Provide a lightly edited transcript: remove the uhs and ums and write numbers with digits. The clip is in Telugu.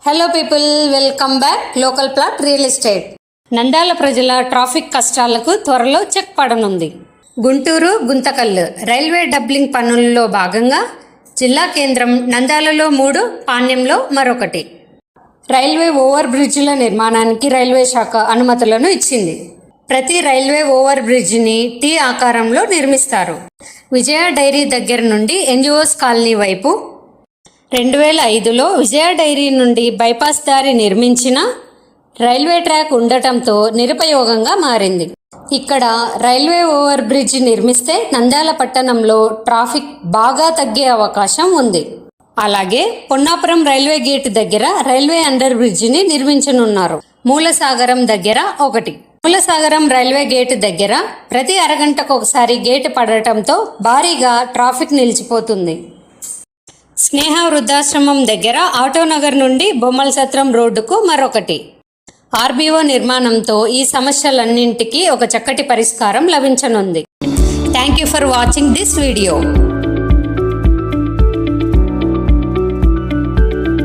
Hello people, welcome back. Local plot real estate. Nandyal ప్రజల ట్రాఫిక్ కష్టాలకు త్వరలో చెక్ పడనుంది. గుంటూరు గుంతకల్లు రైల్వే డబ్లింగ్ పనుల్లో భాగంగా జిల్లా కేంద్రం నంద్యాలలో 3, పాణ్యంలో మరొకటి రైల్వే ఓవర్ బ్రిడ్జిల నిర్మాణానికి రైల్వే శాఖ అనుమతులను ఇచ్చింది. ప్రతి రైల్వే ఓవర్ బ్రిడ్జిని టీ ఆకారంలో నిర్మిస్తారు. విజయ డైరీ దగ్గర నుండి ఎన్జిఓస్ కాలనీ వైపు 2005లో విజయ డైరీ నుండి బైపాస్ దారి నిర్మించిన రైల్వే ట్రాక్ ఉండటంతో నిరుపయోగంగా మారింది. ఇక్కడ రైల్వే ఓవర్ బ్రిడ్జ్ నిర్మిస్తే నంద్యాల పట్టణంలో ట్రాఫిక్ బాగా తగ్గే అవకాశం ఉంది. అలాగే పొన్నాపురం రైల్వే గేట్ దగ్గర రైల్వే అండర్ బ్రిడ్జిని నిర్మించనున్నారు. మూలసాగరం దగ్గర ఒకటి. మూలసాగరం రైల్వే గేట్ దగ్గర ప్రతి అరగంటకు ఒకసారి గేటు పడటంతో భారీగా ట్రాఫిక్ నిలిచిపోతుంది. స్నేహ వృద్ధాశ్రమం దగ్గర ఆటోనగర్ నుండి బొమ్మల సత్రం రోడ్డుకు మరొకటి. ఆర్బీఓ నిర్మాణంతో ఈ సమస్యలన్నింటికీ ఒక చక్కటి పరిష్కారం లభించనుంది. Thank you for watching this video.